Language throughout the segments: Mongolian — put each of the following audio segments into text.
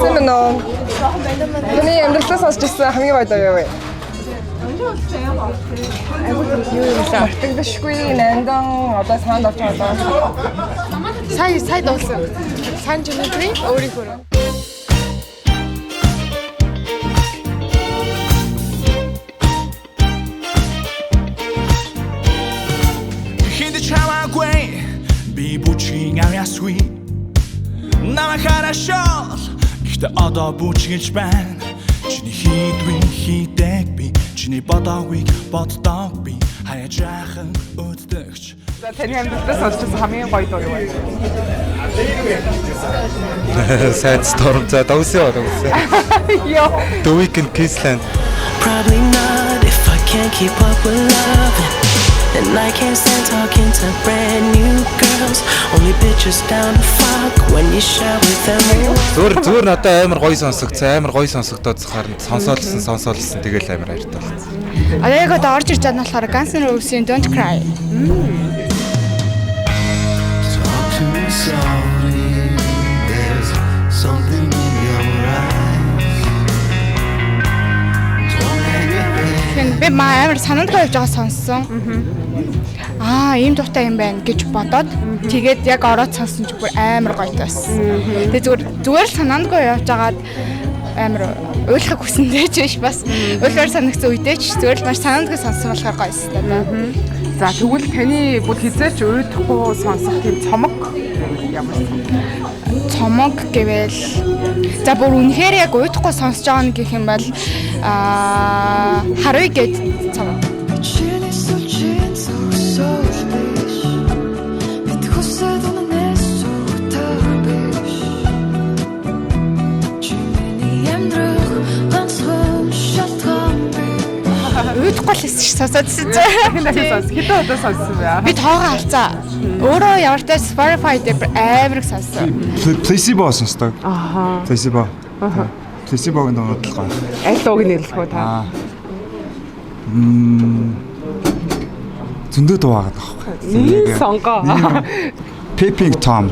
Сайн байна уу? Таны амьдралаас сонсчихсан хамгийн гоё дуу юу вэ? Юу юм бэ? Мартагдашгүй нандин одоо санд орж байгаа доо. Сая дуулсан. Сан жинэтрий өөрийнхөө. Би бүчгийн авьяасгүй намайг харашаал ихтэй одоо бүчгэлж байна чиний хийдгүй хийдэг би чиний бодоогүй боддог би хаяж яахан өддөгч Таны амьдралаас сонсчихсан хамгийн гоё дуу юу вэ? Sad storm за дөөсөө. Йоо. The Weeknd Kissland. Probably not if I can't keep up with loving. And I can't stand talking to brand new girls. Only bitches down to fuck when you share with them. Зүгээр надад амар гоё сонсогдсон. Амар гоё сонсогдоод харин сонсоолсон тэгэл амар хайртай болсон. А яг одоо орж ирж байгаа нь болохоор Guns N' Roses-ийн Don't Cry. Talk to me softly. There's something in your eyes. Don't hang your head. Би амар санаанд тавьж байгаа сонссон. Ийм дуртай юм байна гэж бодоод тэгээд яг ороод сонсон ч бүр амар гоё тайсан. Тэгээд зүгээр л санаандгүй явж байгаад амар уйлахыг хүсэндээ ч биш бас уйлаар санагдсан үедээ ч зүгээр л маш санаандгүй сонссон болохоор гоё юм байна. За тэгвэл таны бүр хизээч уйдахгүй сонсох тийм цомог ямар Цомог гэвэл за бүр үнэхээр яг уйдахгүй сонсож байгаа нь гэх юм бол Харуй гэд цомог. Уйдахгүй л хийж сонсоодсэн чинь. Хэдэн удаа сонссон бэ? Би тоогоо алцаа. Өөрөө явартай Spotify дээр амар их сонссон. Placebo сонсдог. Placebo. Placebo-гийн дуудлага. Аль дууг нэрлэх үү та? Зөндөө дуу байгаа байхгүй. Сонгоо. Peeping Tom.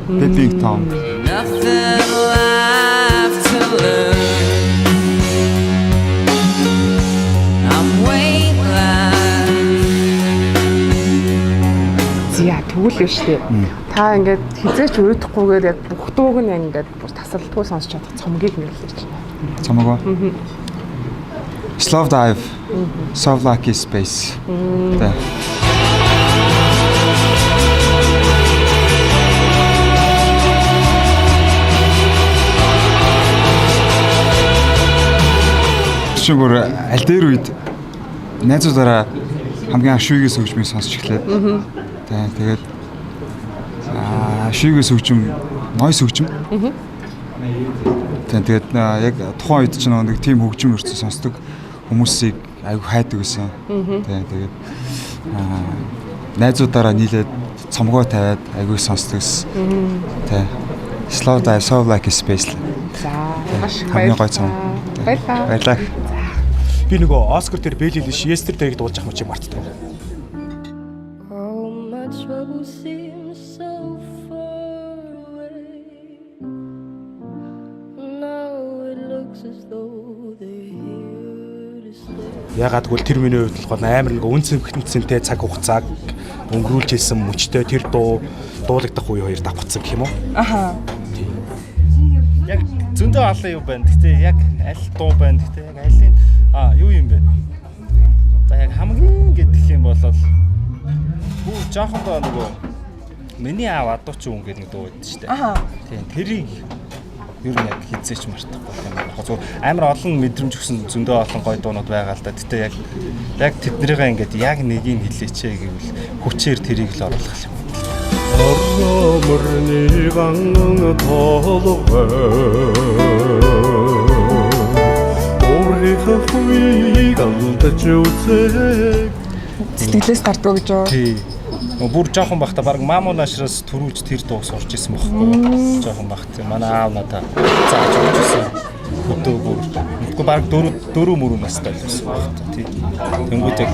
Peeping Tom. Nothing left to lose. Зя тэгвэл биш үү? Та ингээд хизээч уйдахгүйгээр яг бүх дууг нь ингээд бүр тасралтгүй сонсч чадах цомгийг нэрлэж байна. Цомогоо. Slow Dive. Soft Lucky Space. Тэ. Шүгүр аль дээр үед найзуудаараа хамгийн ашигүйгээс хөгжмийг сонсч эхлээд тэгээд ашигүйгээс хөгжим нойс хөгжим тэгээд яг тухайн үед ч нэг тийм хөгжим өрцөө сонсдог хүмүүсийг аягүй хайдаг гэсэн тэгээд найзуудаараа нийлээд цомгоо тавиад аягүй сонсдог гэсэн Slow Dive Soft Like Space. За маш хамгийн гоё цом. Баярлалаа. Би нөгөө Оскар дээр Бэлилиш Yesterday-г дуулж ах мөчийг мартдаг. Ягаад гэвэл тэр миний хувьд бол амар нэг үнцэн хэмтэнтэй цаг хугацааг өнгөрүүлж хэлсэн мөчтэй тэр дуулагдах үе хоёр давхцсан гэх юм уу? Аха. Яг зөндөө олон юм байна. Гэтэ яг аль дуу байна. Гэтэ яг алийг юу юм бэ? За яг хамгийн гэдэг юм бол бүр жоохондоо нөгөө миний аав адууч юм гэдэг нэг дуу байдаг шүү дээ. Аха. Тийм тэрийг ер нь яг хизээч мартахгүй юм байна. Яг зөв амар олон мэдрэмж өгсөн зөндөө олон гоё дуунууд байгаа л да. Гэтэ яг тэднийгээ ингээд яг нэгийг хэлээчээ гэвэл хүчээр тэрийг л оруулах юм. Орноморны ганган толгой Орихо хуйг алдаж үзээ Сэтгэлээс гардгаа гэж юу? Тий. Бүр жоохон бахта баг мамуу наашраас төрүүлж тэр дууг сурч исэн бохгүй. Жоохон бахт. Манай аав надаа зааж өгсөн. Хөдөө бүр. Тэгэхгүй баг 4 мөрөө настай байсан бахта. Тий. Тэнгүүд яг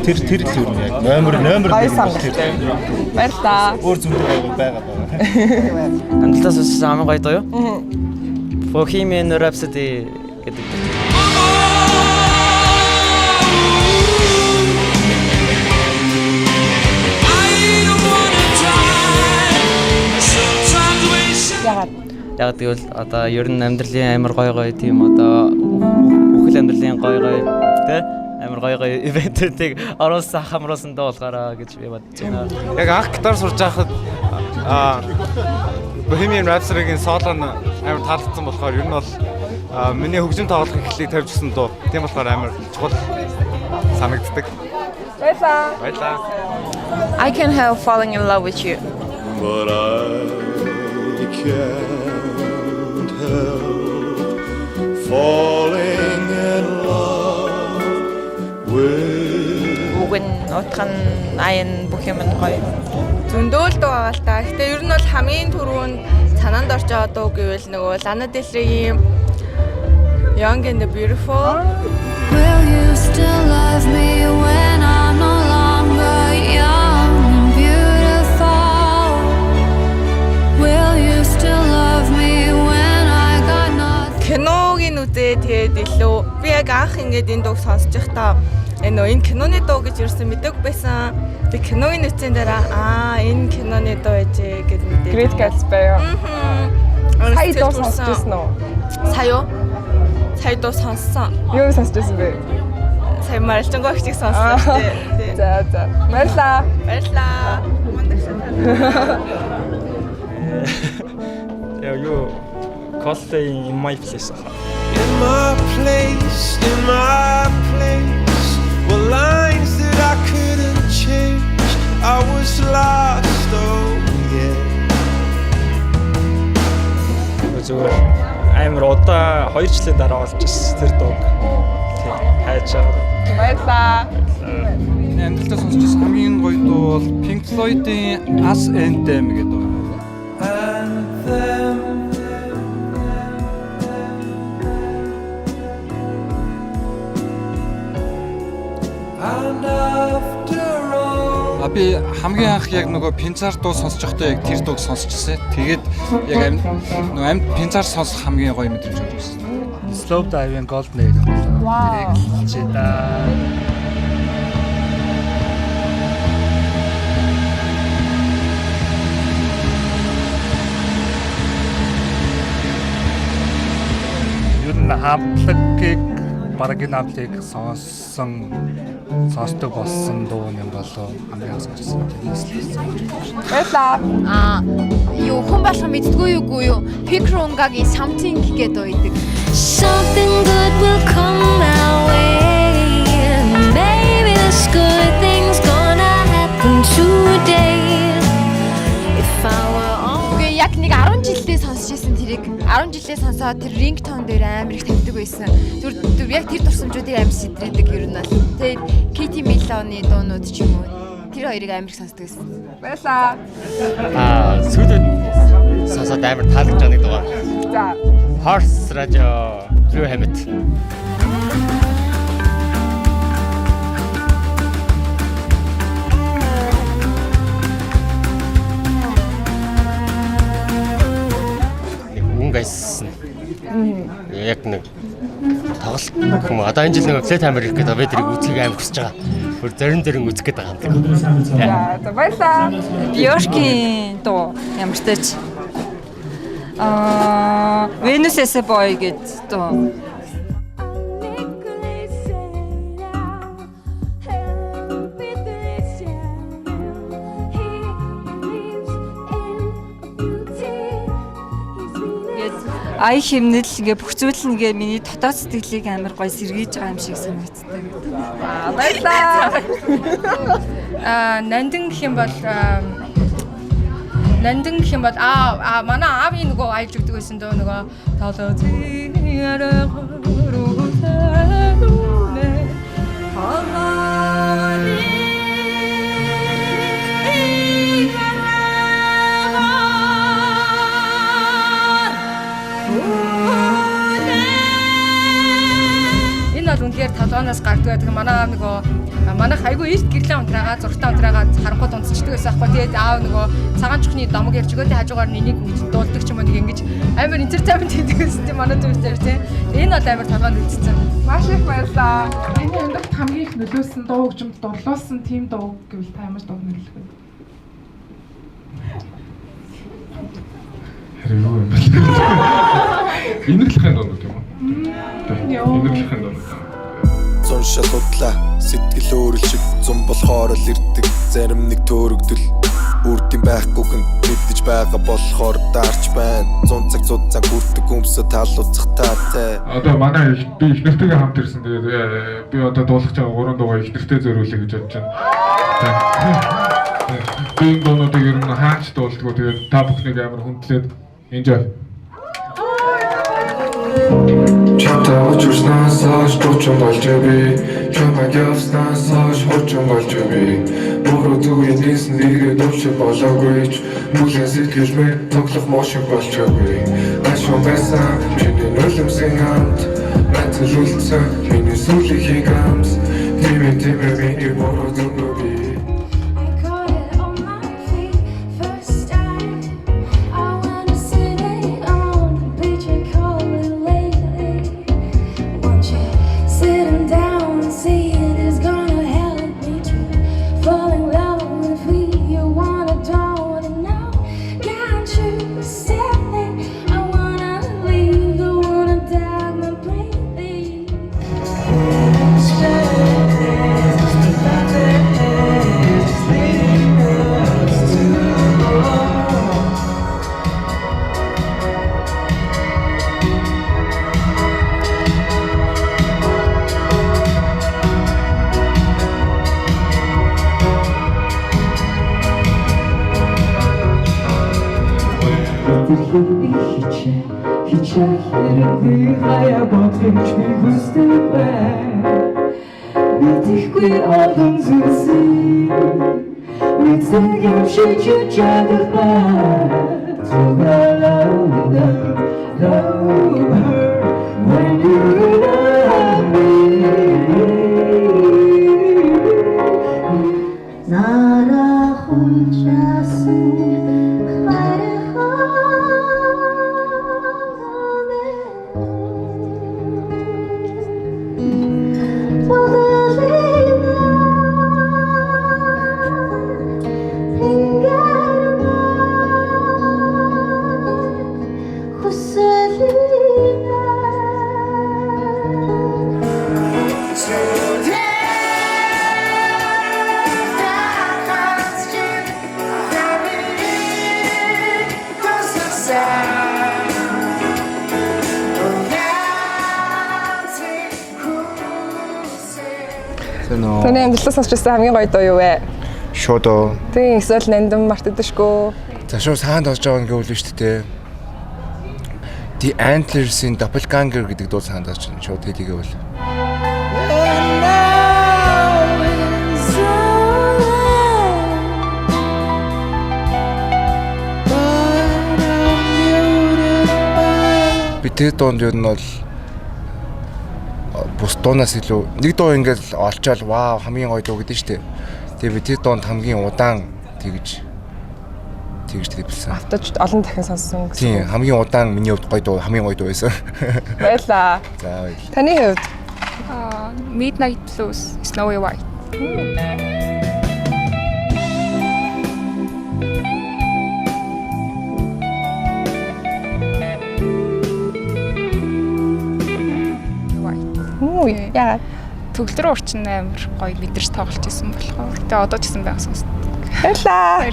тэр л юу яг номер баярлаа. Өөр зүйн байгаа. Амталтаас үссэн хамгийн гоё доо юу? Bohemian Rhapsody гэдэг. Яг тэгвэл одоо ер нь амьдралын амар гоё тийм одоо бүхэл амьдралын гоё тий амар гоё ивентүүдийг оруулсан хамруулсан дуу болохоор гэж би бодож байна. Яг анх гитар сурж байхад Bohemian Rhapsody-гийн соло нь амар таалагдсан болохоор ер нь бол миний хөгжим тоглох эхлэлийг тавьж гисэн дуу. Тийм болохоор амар чухал санагддаг. Баярлалаа. I can't help falling in love with you. But I can't help falling in love with. Бүгэн утхан аян бүх юм гоё. Зөндөөл дуу байгаа л та. Гэтэ ер нь бол хамгийн түрүүнд санаанд орж байгаа дуу гэвэл нөгөө Lana Del Rey-ийн Young and the Beautiful. Will you still love me when I'm no longer young and beautiful? Will you still love me when I got nothing? Киногийн үзээ тэгээд илүү би яг анх ингээд энэ дууг сонсож байхдаа энэ киноны дуу гэж юусэн мэдээг байсан. Тэг киногийн үтсийн дараа энэ киноны дуу ээжээ гэж мэдээ. Great Gatsby. Сая дуу сонсчихсон уу? Сая дуу сонссон. Юу сонсчихсон бэ? Сая Маралчангой ихийг сонссон шүү дээ. За. Баярлаа. Яа юу Coldplay in my place. In my place, were lines that I couldn't change. I was lost, oh yeah. Зүгээр амар удаа 2 жилийн дараа олж ирсэн тэр дууг. Тийм хайж байгаа. Баярлаа. Миний амьдралдаа сонсч байсан хамгийн гоё дуу бол Pink Floyd-ийн As and Them гэдэг дуу. Би хамгийн анх яг нөгөө пинцаар дуу сонсож байхдаа яг тэр дууг сонсчихсан. Тэгээд яг нөгөө амьд пинцаар сонсох хамгийн гоё мэдрэмж өгсөн. Slow Dive-ийн Golden Age болоо. Вау. Чи да. Юу н хамтлагийг бараг намтыг сонсдог болсон дуу юм болоо хамгийн асуусан. Баярлаа. Юу хүн болгон мэддгүй юу? Picrongaгийн Something гэдэг дуу идэг. Something good will come my way. Maybe this good thing's gonna happen today. If I were on. Үгүй яг нэг 10 жилдээ сонсч ирсэн тэрийг 10 жилээ сонсоод тэр ringtone дээр амар их тавьдаг байсан. Зүр яг тэр дурсамжуудыг амар сэтрээдэг ер нь бол. Тэгээд Katy Meloni дуунууд ч юм уу. Тэр хоёрыг амар их сонсдог байсан. Баярлаа. Сүүдэд сонсоод амар таалагдж байгаа нэг дуу. За. Horse Radio Drew Hammett. Гайсан. Яг нэг тоглолт юм. Одоо энэ жил нэг Flat Hammer гэдэг ведрийг үзэх амар хүсэж байгаа. Бүр зарим үзэх гээд байгаа юм. За баярлаа. Björk-ийн дуу ямар ч тач. Venus is a boy гэдэг дуу. Ай хэмнэл ингээ бүх зүйл ингээ миний дотоод сэтгэлийг амар гоё сэргийж байгаа юм шиг санагддаг. Баярлаа. Нандин гэх юм бол манай аавын нөгөө аялж өгдөг байсан дөө нөгөө толоо тэгэхээр толгооноос гардаг. Тэгэхээр манай аав нөгөө манайх айгүй илт гэрлэн унтраагаа зургатаа унтраагаа харангууд унцчдаг байсан аахгүй. Тэгээд аав нөгөө цагаан чухны домог ярьж өгөөтэй хажуугаар нэнийг дуулдаг ч юм уу нэг ингэж амар entertainment хийдэг гэсэн тийм манай зүйл дээр тийм. Энэ бол амар толгойд үлдсэн. Маш их баярлалаа. Миний амьдралд хамгийн их нөлөөсөн дуу хөгжимд дурлуулсан team дуу гэвэл та ямар дуу нөлөөлөх вэ? Хэрэг юу юм бэ? Инэрлэхэн дуу юм уу? Инэрлэхэн дуу. Зун шалгуудлаа сэтгэл өөрөлшиг зун болохоор л ирдэг зарим нэг төөрөгдөл үрдэн байхгүйгэн мэддэж байгаа болохоор даарч байна 100 цаг 100 цаг үрдэг өмсө таалууцах таатай. Одоо манай би их нэртэйгээ хамт ирсэн. Тэгээд би одоо дуулах байгаа 3 дуугаа их нэртэй зориулъя гэж бодож байна. Би энэ дуунуудыг ер нь хаач дуулдаггүй. Тэгээд та бүхнийг амар хүндлээд enjoy. Чамтай уулзснаас хойш дуучсан болж би чамайг явснаас хойш хурцсан болж би буруу зүгийн нийсэн нэрээ дуучсан болоогүй ч мөлийн сэтгэж мэ тоглох мошиг болж би ашиг байсан чиний нулимсэн хамт мэдүүлсэн миний сүлхийн гамс тийм миний буруу зүгөө би Таны амьдралаас сонсч байсан хамгийн гоё дуу юу вэ? Шууд оо. Тийм эсвэл нандин мартагдашгүй. За шууд саанд болж байгаа юм гэвэл шүү дээ. The Antlers-ийн Doppelganger гэдэг дуу саанд болж байна. Шууд хэлийгээвэл. Би тэр дуунд юу нь бол бус дуунаас илүү нэг дуу ингээд олчоод вау хамгийн гоё дуу гэдэг нь шүү дээ. Тэгээ би тэр дуунд хамгийн удаан тэгж хэлсэн. Автаж олон дахин сонссон гэсэн. Тийм хамгийн удаан миний хувьд гоё дуу хамгийн гоё дуу байсан. Баярлаа. За баярлалаа. Таны хувьд? Midnight Blues, Snowy White. Яагаад төгөлдрөө урчин амар гоё мэдэрч тоглож исэн болохоор. Тэгээ одоо ч гэсэн байга сонсдог. Баярлаа.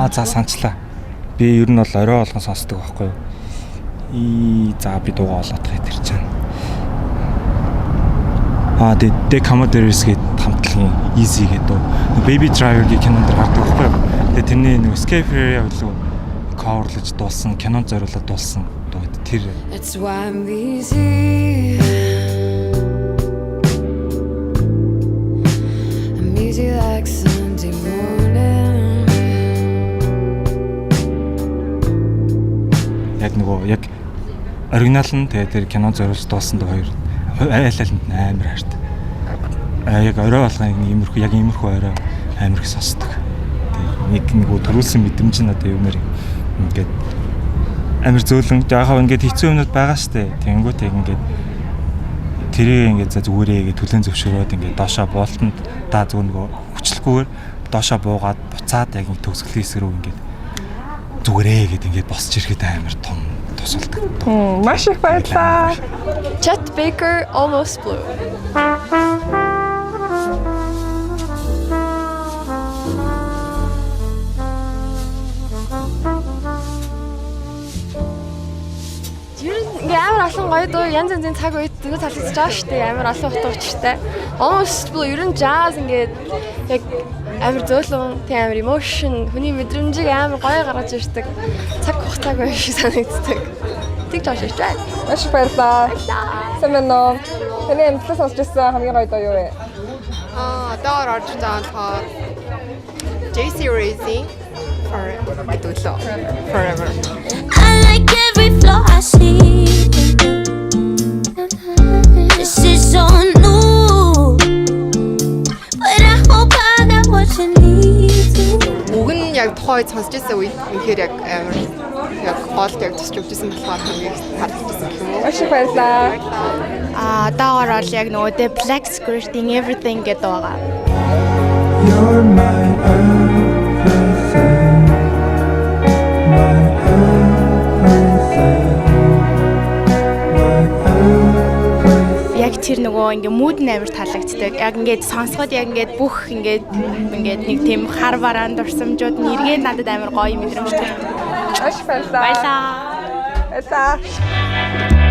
За санчлаа. Би ер нь бол орой болгон сонсдог байхгүй юу? За би дуугаа олоодох тэр чинь. The Commodores гэдэг хамтлагийн Easy гэдэг дуу. Baby Driver-гийн кинонд гардаг байхгүй юу? Тэгээ тэрний нэг Escape Area болов coverлж дуулсан, кинонд зориулаад дуулсан дуу тэр. That's why I'm busy. I'm easy like Sunday morning. Яг оригинал нь тэгээ тэр кинонд зориулж дуулсан дуу айлаланд амар хайртай. Яг орой болгоо иймэрхүү яг иймэрхүү орой амар их сонсдог. Нэг төрүүлсэн мэдрэмж надад юмэр ингээд амар зөөлөн яахаа ингээд хэцүү юмнууд байгаа штэ. Тэнгүүт яг ингээд тэрийг ингээд за зүгээрээ ингээд түлэн зөвшөөрөөд ингээд доошоо буултанд та зүгээр нөгөө хүчлэхгүйгээр доошоо буугаад буцаад яг төгсгөлийн хэсэг рүү ингээд зүгээрээ гэдэг ингээд босч ирэхэд амар том тусалдаг. Маш их баярлалаа. Chet Baker, Almost Blue. Амар олон гоё дуу янз янзын цаг үед дуу талцж байгаа шүү дээ. Амар олон утга учиртай. Almost Blue ер нь jazz ингээд яг амар зөөлөн, тийм амар emotion, хүний мэдрэмжийг амар гоё гаргаж ирдэг. Цаг хугацааг байх шиг санагддаг. Тэг жааш шүү дээ. Маш их баярлалаа. Сайн байна уу? Таны амтлаа сонсч байсан хамгийн гоё дуу юу вэ? Одоор орж байгаа тоо JC Razy Forever. I like every flaw I see. This is so new, but I hope I got what you need to. Уг нь яг тухай сонсч байсан үед үнэхээр яг амар яг хоолт яг тусч өгчсэн болохоор хамгийн таалагдсан гэх юм уу. Маш их баярлалаа. Одоогоор бол яг нөгөө The Black Squirting Everything гэдэг байгаа. You're my everything, my everything, my everything. Яг тэр нөгөө ингээ mood амар таалагддаг. Яг ингээд сонсоход яг ингээд бүх ингээд нэг тийм хар бараан дурсамжууд нэргээд надад амар гоё мэдрэмжтэй. Маш их баярлалаа. Баярлалаа. Баярлалаа.